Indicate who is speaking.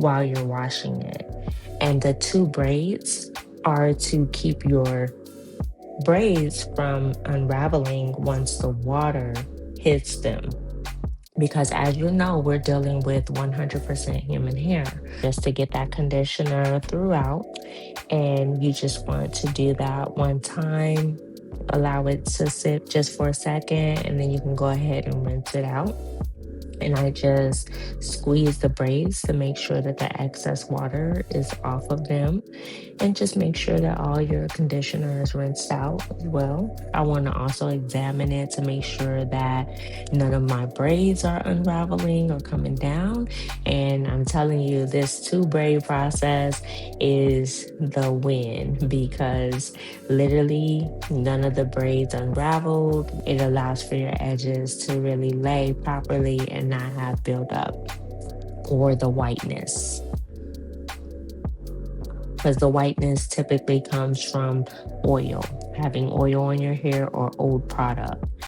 Speaker 1: while you're washing it. And the two braids are to keep your braids from unraveling once the water hits them. Because as you know, we're dealing with 100% human hair. Just to get that conditioner throughout, and you just want to do that one time, allow it to sit just for a second, and then you can go ahead and rinse it out. And I just squeeze the braids to make sure that the excess water is off of them, and just make sure that all your conditioner is rinsed out as well. I want to also examine it to make sure that none of my braids are unraveling or coming down. And I'm telling you, this two braid process is the win because literally none of the braids unraveled. It allows for your edges to really lay properly and not have buildup or the whiteness, because the whiteness typically comes from oil, having oil on your hair or old product.